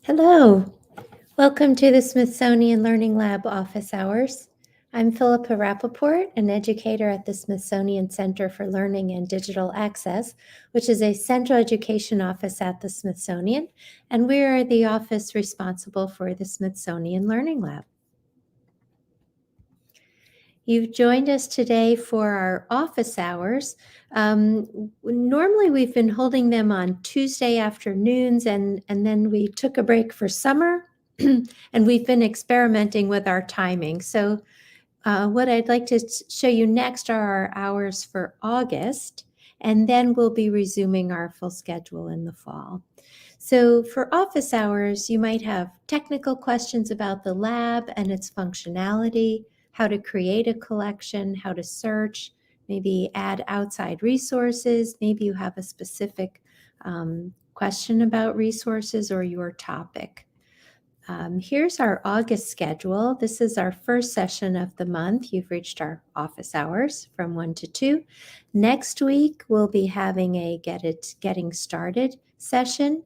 Hello, welcome to the Smithsonian Learning Lab office hours. I'm Philippa Rappaport, an educator at the Smithsonian Center for Learning and Digital Access, which is a central education office at the Smithsonian, and we are the office responsible for the Smithsonian Learning Lab. You've joined us today for our office hours. Normally, we've been holding them on Tuesday afternoons, and then we took a break for summer, and we've been experimenting with our timing. So what I'd like to show you next are our hours for August, and then we'll be resuming our full schedule in the fall. So for office hours, you might have technical questions about the lab and its functionality, how to create a collection, how to search, maybe add outside resources. Maybe you have a specific question about resources or your topic. Here's our August schedule. This is our first session of the month. You've reached our office hours from 1 to 2. Next week, we'll be having a Getting Started session.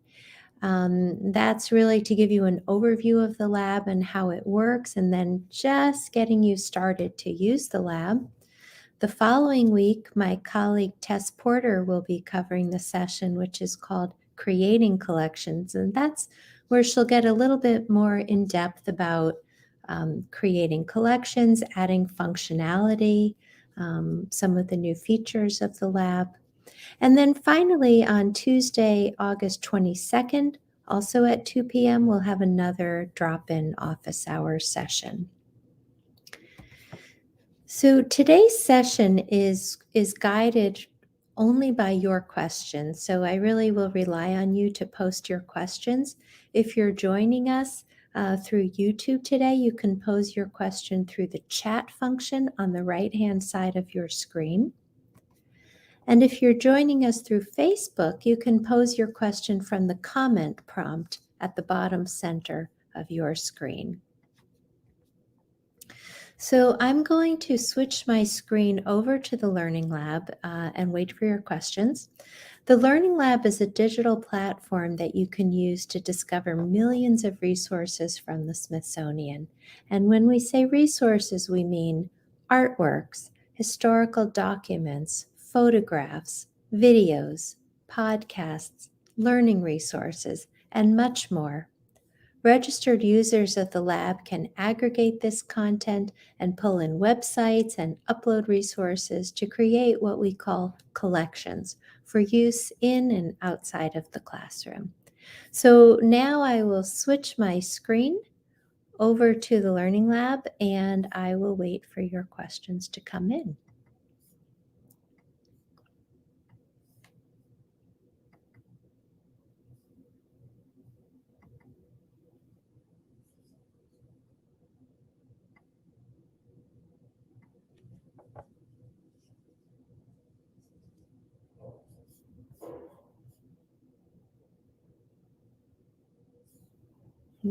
That's really to give you an overview of the lab and how it works, and then just getting you started to use the lab. The following week, my colleague Tess Porter will be covering the session, which is called Creating Collections, and that's where she'll get a little bit more in depth about creating collections, adding functionality, some of the new features of the lab. And then finally, on Tuesday, August 22nd, also at 2 p.m., we'll have another drop-in office hour session. So today's session is guided only by your questions. So I really will rely on you to post your questions. If you're joining us through YouTube today, you can pose your question through the chat function on the right-hand side of your screen. And if you're joining us through Facebook, you can pose your question from the comment prompt at the bottom center of your screen. So I'm going to switch my screen over to the Learning Lab and wait for your questions. The Learning Lab is a digital platform that you can use to discover millions of resources from the Smithsonian. And when we say resources, we mean artworks, historical documents, photographs, videos, podcasts, learning resources, and much more. Registered users of the lab can aggregate this content and pull in websites and upload resources to create what we call collections for use in and outside of the classroom. So now I will switch my screen over to the Learning Lab, and I will wait for your questions to come in.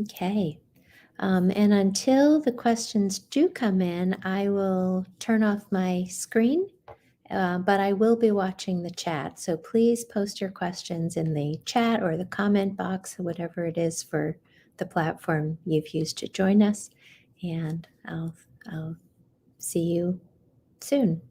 Okay. And until the questions do come in, I will turn off my screen, but I will be watching the chat. So please post your questions in the chat or the comment box, whatever it is for the platform you've used to join us. And I'll see you soon.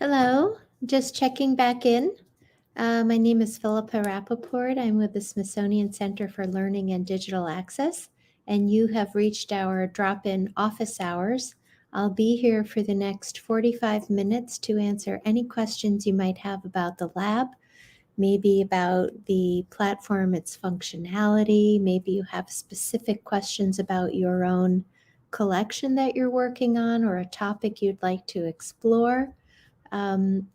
Hello, just checking back in. My name is Philippa Rappaport. I'm with the Smithsonian Center for Learning and Digital Access, and you have reached our drop-in office hours. I'll be here for the next 45 minutes to answer any questions you might have about the lab, maybe about the platform, its functionality. Maybe you have specific questions about your own collection that you're working on or a topic you'd like to explore. Um,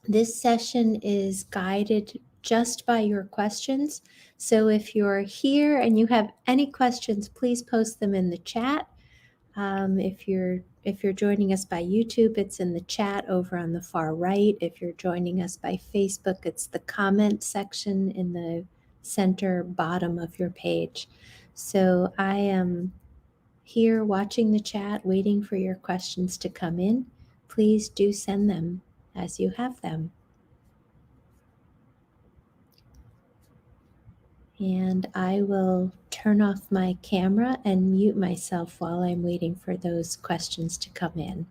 this session is guided just by your questions. So if you're here and you have any questions, please post them in the chat. If you're joining us by YouTube, it's in the chat over on the far right. If you're joining us by Facebook, it's the comment section in the center bottom of your page. So I am here watching the chat, waiting for your questions to come in. Please do send them as you have them. And I will turn off my camera and mute myself while I'm waiting for those questions to come in.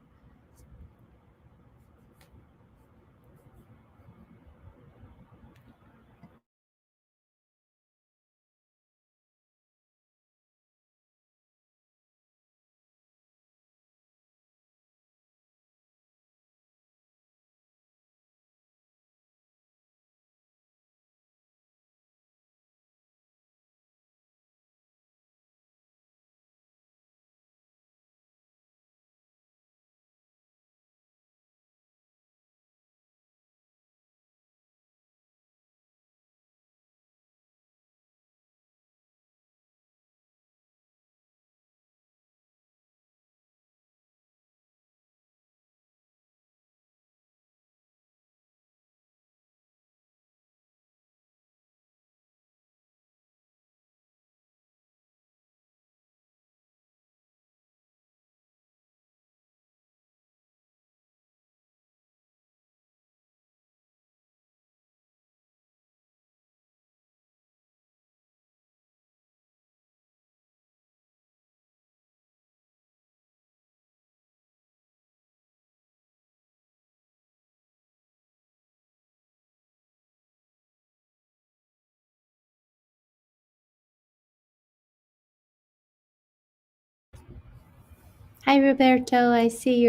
Hi, Roberto. I see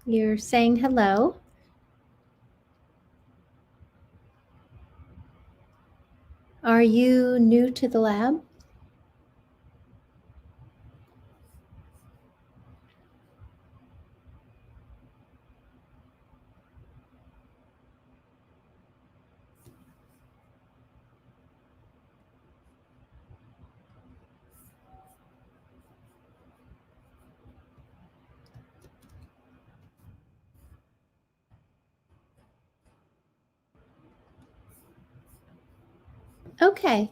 you're saying hello. Are you new to the lab? Okay.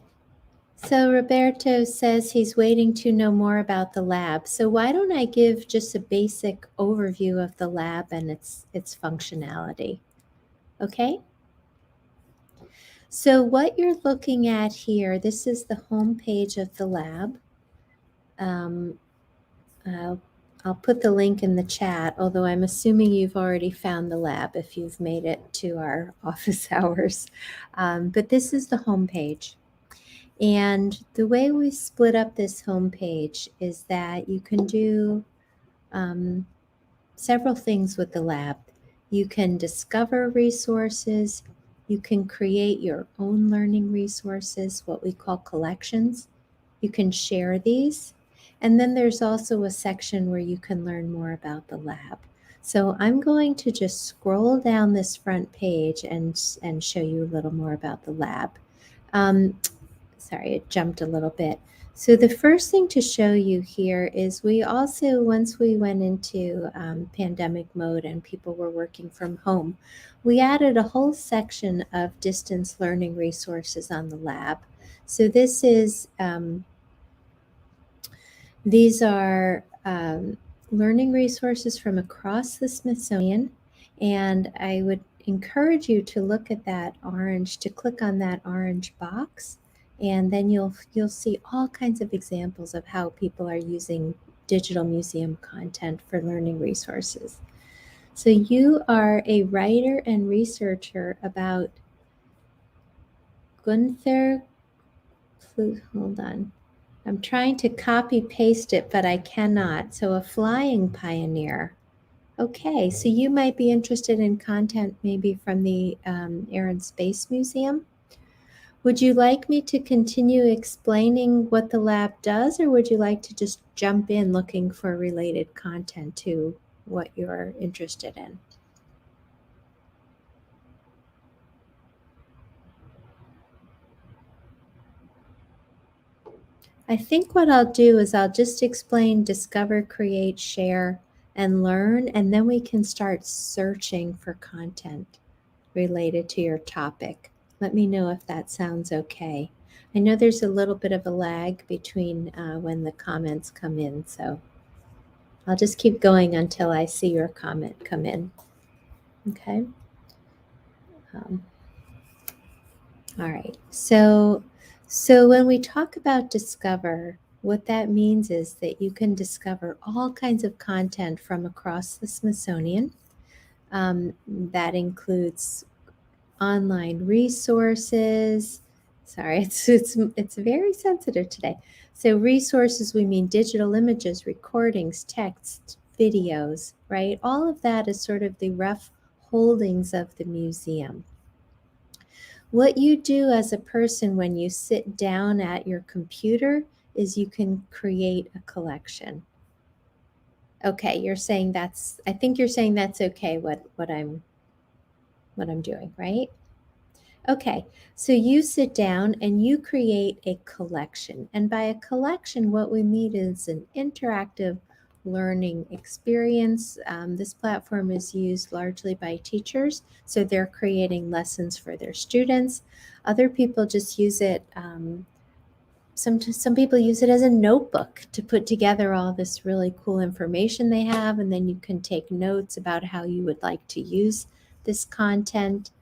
So Roberto says he's waiting to know more about the lab. So why don't I give just a basic overview of the lab and its functionality? Okay? So what you're looking at here, this is the home page of the lab. I'll, I'll put the link in the chat, although I'm assuming you've already found the lab if you've made it to our office hours. But this is the home page. And the way we split up this home page is that you can do several things with the lab. You can discover resources. You can create your own learning resources, what we call collections. You can share these. And then there's also a section where you can learn more about the lab. So I'm going to just scroll down this front page and show you a little more about the lab. Sorry, it jumped a little bit. So the first thing to show you here is we also, once we went into pandemic mode and people were working from home, we added a whole section of distance learning resources on the lab. So this is, these are learning resources from across the Smithsonian, and I would encourage you to look at that orange, to click on that orange box, and then you'll see all kinds of examples of how people are using digital museum content for learning resources. So you are a writer and researcher about Gunther. Hold on. I'm trying to copy paste it, but I cannot. So a flying pioneer. Okay, so you might be interested in content maybe from the Air and Space Museum. Would you like me to continue explaining what the lab does, or would you like to just jump in looking for related content to what you're interested in? I think what I'll do is I'll just explain discover, create, share, and learn, and then we can start searching for content related to your topic. Let me know if that sounds okay. I know there's a little bit of a lag between when the comments come in, so I'll just keep going until I see your comment come in. Okay. Um, all right. So when we talk about discover, what that means is that you can discover all kinds of content from across the Smithsonian. That includes online resources. Sorry, it's very sensitive today. So resources, we mean digital images, recordings, text, videos, right? All of that is sort of the rough holdings of the museum. What you do as a person when you sit down at your computer is you can create a collection. Okay, you're saying that's, I think you're saying that's okay what I'm doing, right? Okay, so you sit down and you create a collection. And by a collection, what we mean is an interactive learning experience. This platform is used largely by teachers, so they're creating lessons for their students. Other people just use it. Some people use it as a notebook to put together all this really cool information they have, and then you can take notes about how you would like to use this content.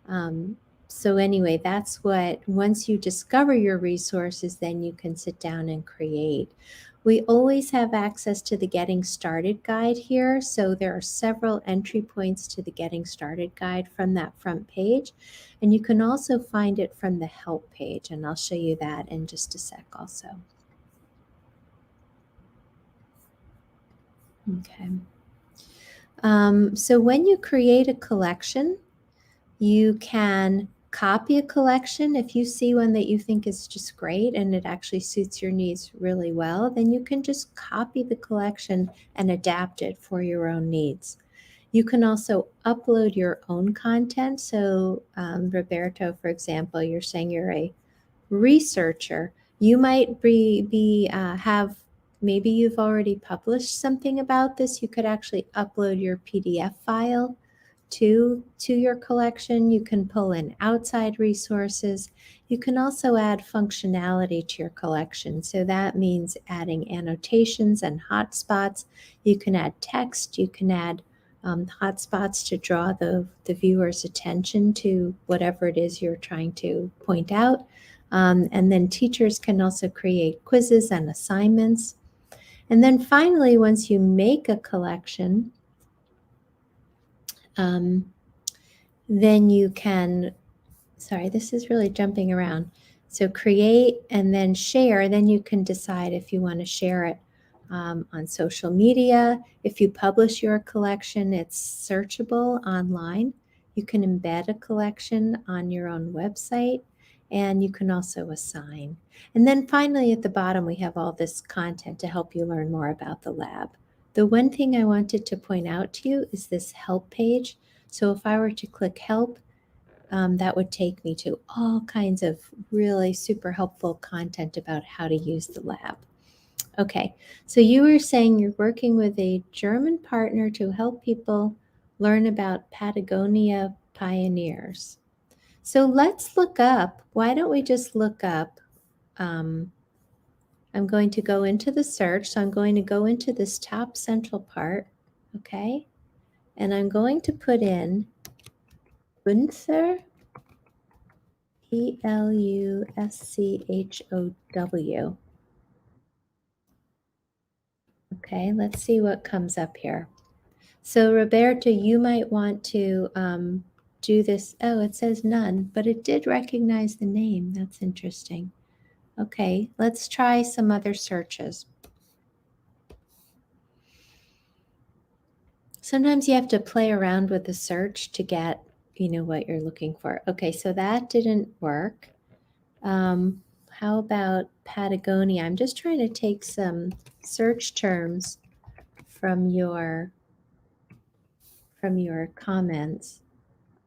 Um, so anyway, that's what, once you discover your resources, then you can sit down and create. We always have access to the Getting Started guide here. So there are several entry points to the Getting Started guide from that front page. And you can also find it from the help page. And I'll show you that in just a sec also. Okay. So when you create a collection, you can copy a collection. If you see one that you think is just great and it actually suits your needs really well, then you can just copy the collection and adapt it for your own needs. You can also upload your own content. So, Roberto, for example, you're saying you're a researcher. You might have, maybe you've already published something about this. You could actually upload your PDF file to your collection. You can pull in outside resources. You can also add functionality to your collection. So that means adding annotations and hotspots. You can add text. You can add hotspots to draw the viewer's attention to whatever it is you're trying to point out. And then teachers can also create quizzes and assignments. And then finally, once you make a collection, then you can, sorry, this is really jumping around. So create and then share, then you can decide if you want to share it on social media. If you publish your collection, it's searchable online. You can embed a collection on your own website, and you can also assign. And then finally at the bottom, we have all this content to help you learn more about the lab. The one thing I wanted to point out to you is this help page. So if I were to click help, that would take me to all kinds of really super helpful content about how to use the lab. Okay, so you were saying you're working with a German partner to help people learn about Patagonia pioneers. So let's look up, why don't we just look up, I'm going to go into the search. So I'm going to go into this top central part, okay? And I'm going to put in Gunther, Eluschow. Okay, let's see what comes up here. So Roberto, you might want to do this. Oh, it says none, but it did recognize the name. That's interesting. Okay, let's try some other searches. Sometimes you have to play around with the search to get, what you're looking for. Okay, so that didn't work. How about Patagonia? I'm just trying to take some search terms from your comments.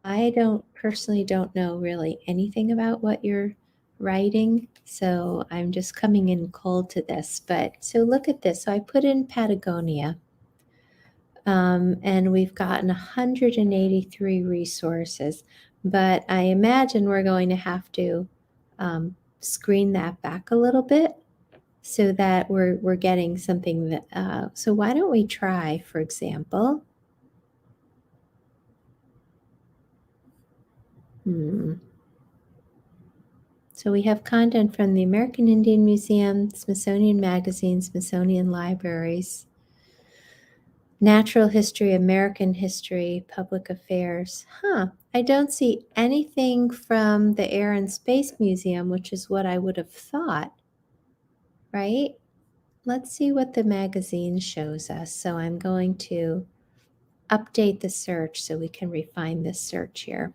I personally don't know really anything about what you're writing, so I'm just coming in cold to this. But so look at this. So I put in Patagonia, and we've gotten 183 resources, but I imagine we're going to have to screen that back a little bit so that we're getting something that. So why don't we try, for example? So we have content from the American Indian Museum, Smithsonian Magazine, Smithsonian Libraries, Natural History, American History, Public Affairs. I don't see anything from the Air and Space Museum, which is what I would have thought, right? Let's see what the magazine shows us. So I'm going to update the search so we can refine this search here.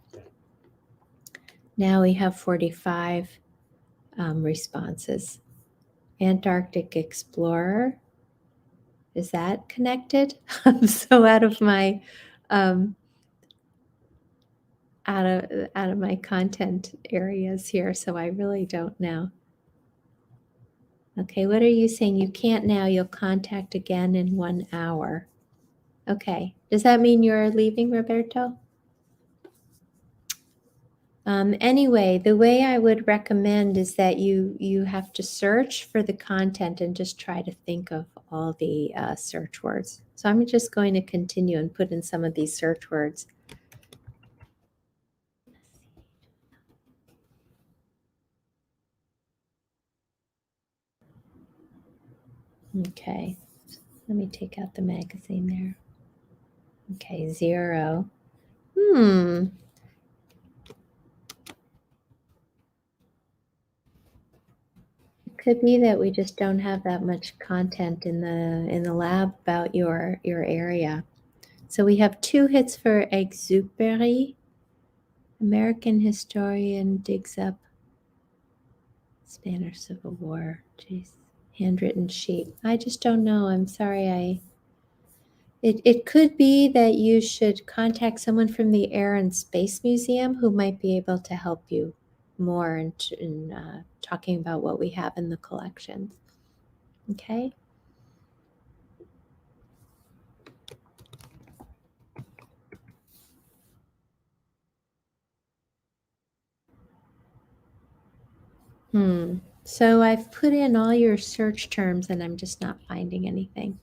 Now we have 45 responses. Antarctic Explorer. Is that connected? I'm so out of my out of my content areas here, so I really don't know. Okay, what are you saying? You can't now, you'll contact again in 1 hour. Okay, does that mean you're leaving, Roberto? Anyway, the way I would recommend is that you have to search for the content and just try to think of all the search words. So I'm just going to continue and put in some of these search words. Okay, let me take out the magazine there. Okay, 0. It could be that we just don't have that much content in the lab about your area. So we have 2 hits for Exupery. American historian digs up Spanish Civil War. Jeez. Handwritten sheet. I just don't know. I'm sorry. It could be that you should contact someone from the Air and Space Museum who might be able to help you more in talking about what we have in the collections. Okay? So I've put in all your search terms and I'm just not finding anything.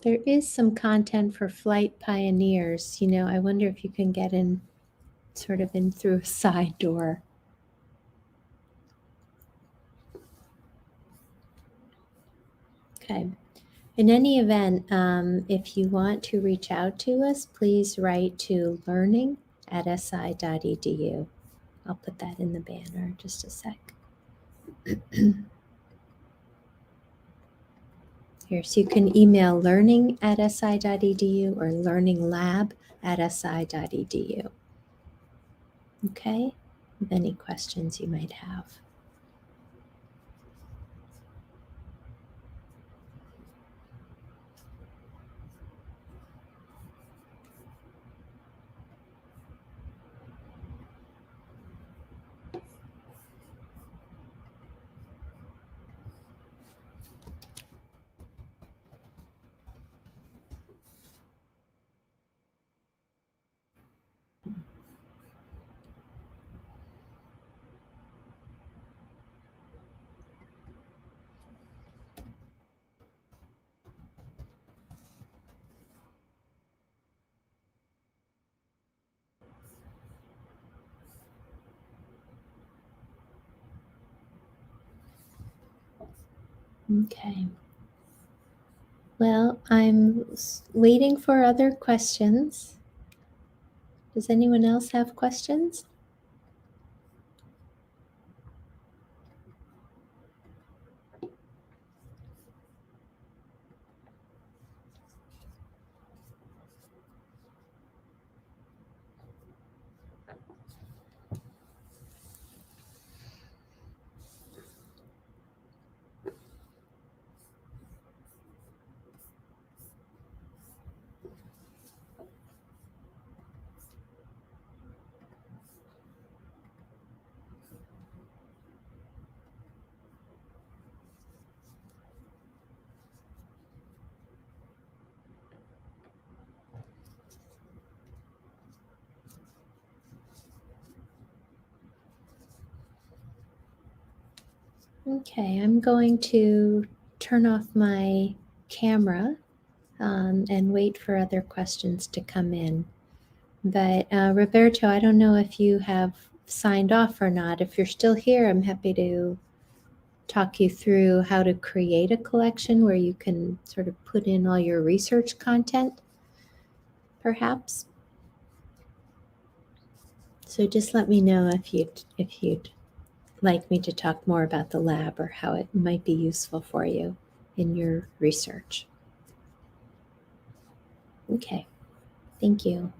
There is some content for flight pioneers. I wonder if you can get in sort of in through a side door. Okay. In any event, if you want to reach out to us, please write to learning@si.edu. I'll put that in the banner in just a sec. Here, so you can email learning@si.edu or learninglab@si.edu. Okay, with any questions you might have. Okay. Well, waiting for other questions. Does anyone else have questions? Okay, I'm going to turn off my camera and wait for other questions to come in. But Roberto, I don't know if you have signed off or not. If you're still here, I'm happy to talk you through how to create a collection where you can sort of put in all your research content, perhaps. So just let me know if you'd like me to talk more about the lab or how it might be useful for you in your research. Okay, thank you.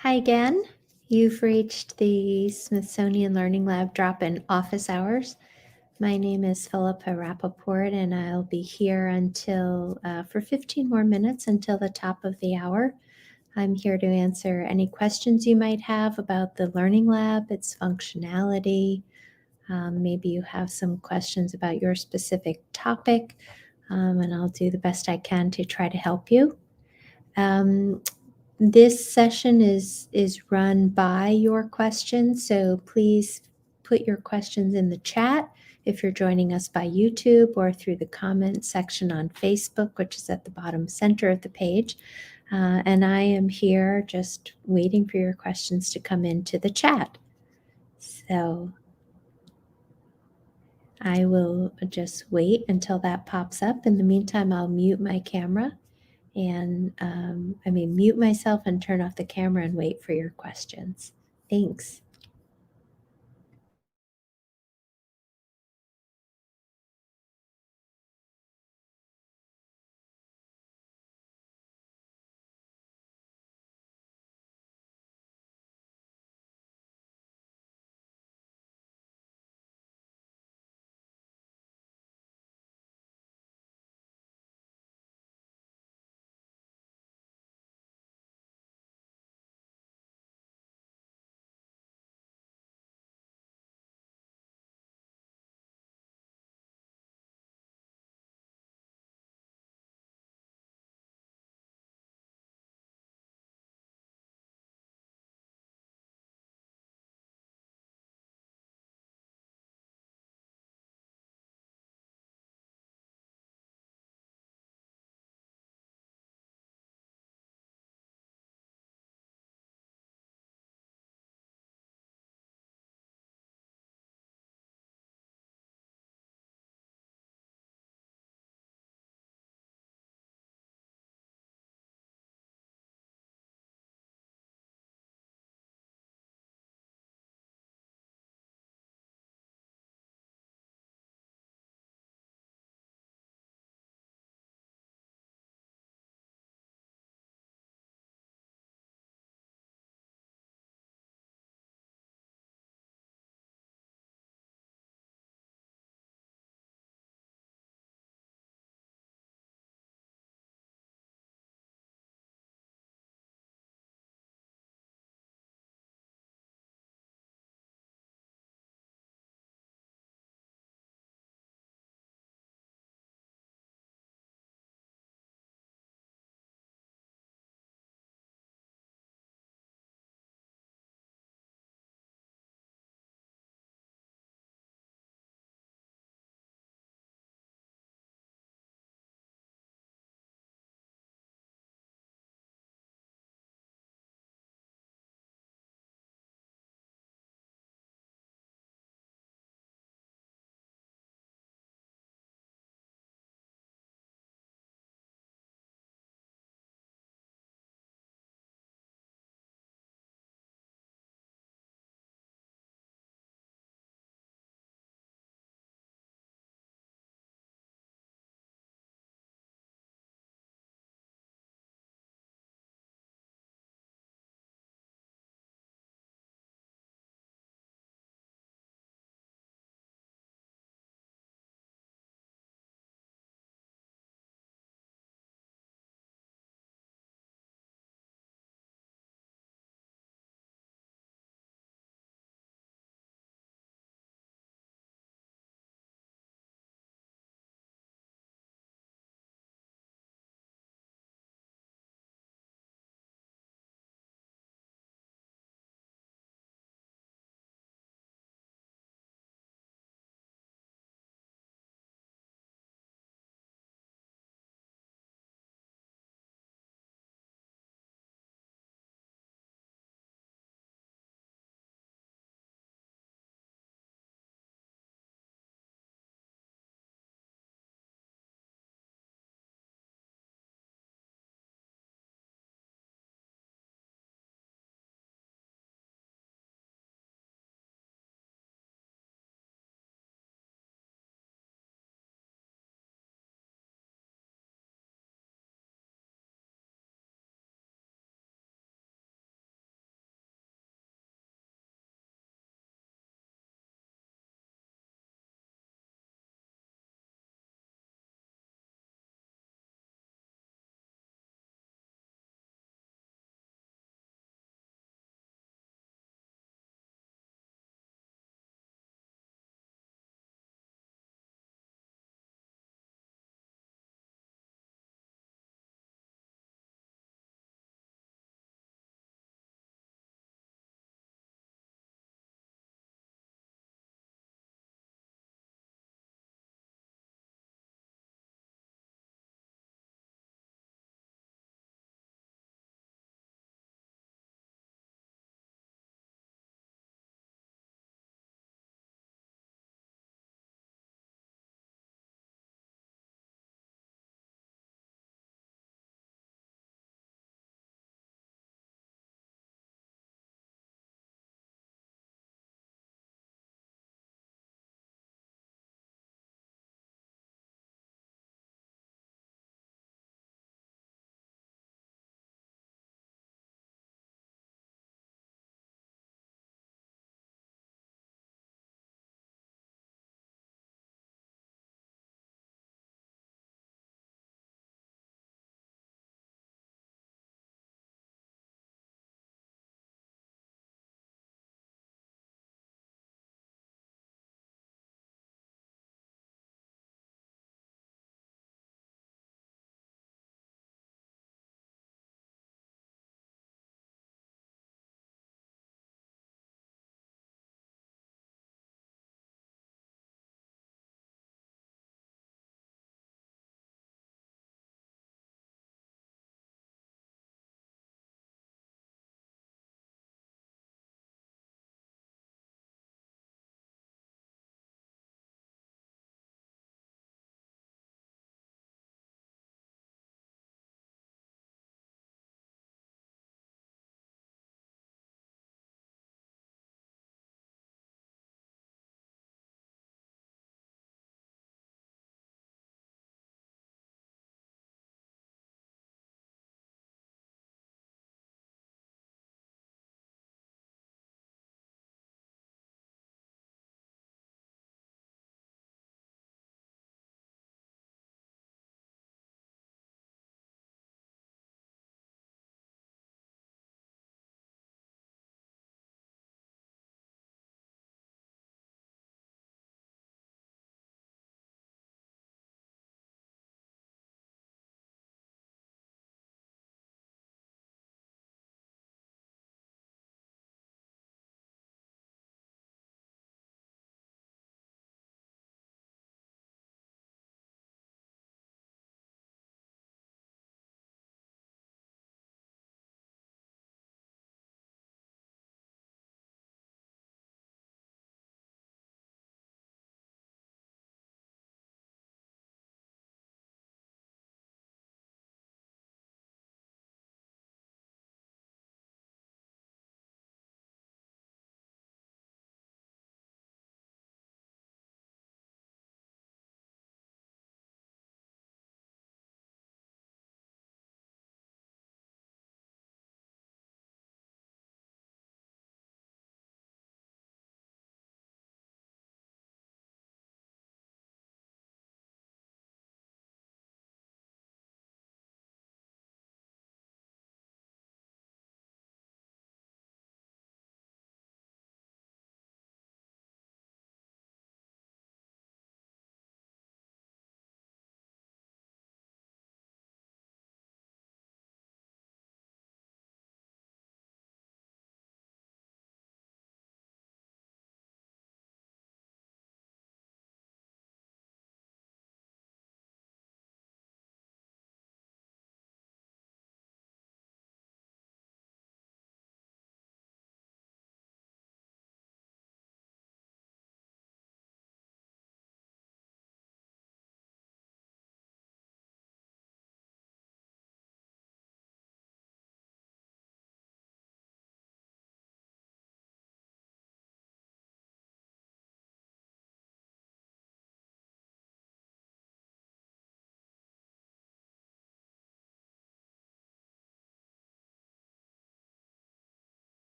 Hi again. You've reached the Smithsonian Learning Lab drop-in office hours. My name is Philippa Rappaport, and I'll be here until for 15 more minutes until the top of the hour. I'm here to answer any questions you might have about the Learning Lab, its functionality. Maybe you have some questions about your specific topic, and I'll do the best I can to try to help you. This session is run by your questions, so please put your questions in the chat if you're joining us by YouTube or through the comment section on Facebook, which is at the bottom center of the page. And I am here just waiting for your questions to come into the chat. So I will just wait until that pops up. In the meantime, I'll mute my camera and mute myself and turn off the camera and wait for your questions. Thanks.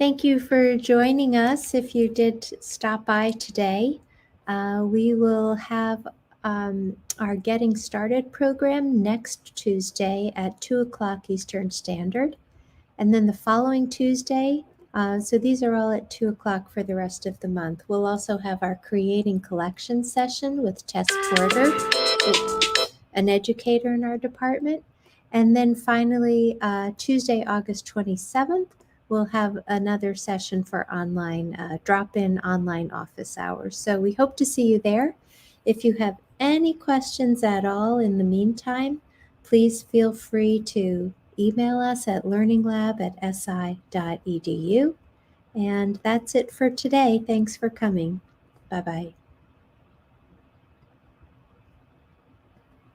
Thank you for joining us if you did stop by today. We will have our Getting Started program next Tuesday at 2 o'clock Eastern Standard. And then the following Tuesday, so these are all at 2 o'clock for the rest of the month. We'll also have our Creating Collections session with Tess Porter, an educator in our department. And then finally, Tuesday, August 27th, we'll have another session for online, drop-in online office hours. So we hope to see you there. If you have any questions at all in the meantime, please feel free to email us at learninglab@si.edu. And that's it for today. Thanks for coming. Bye-bye.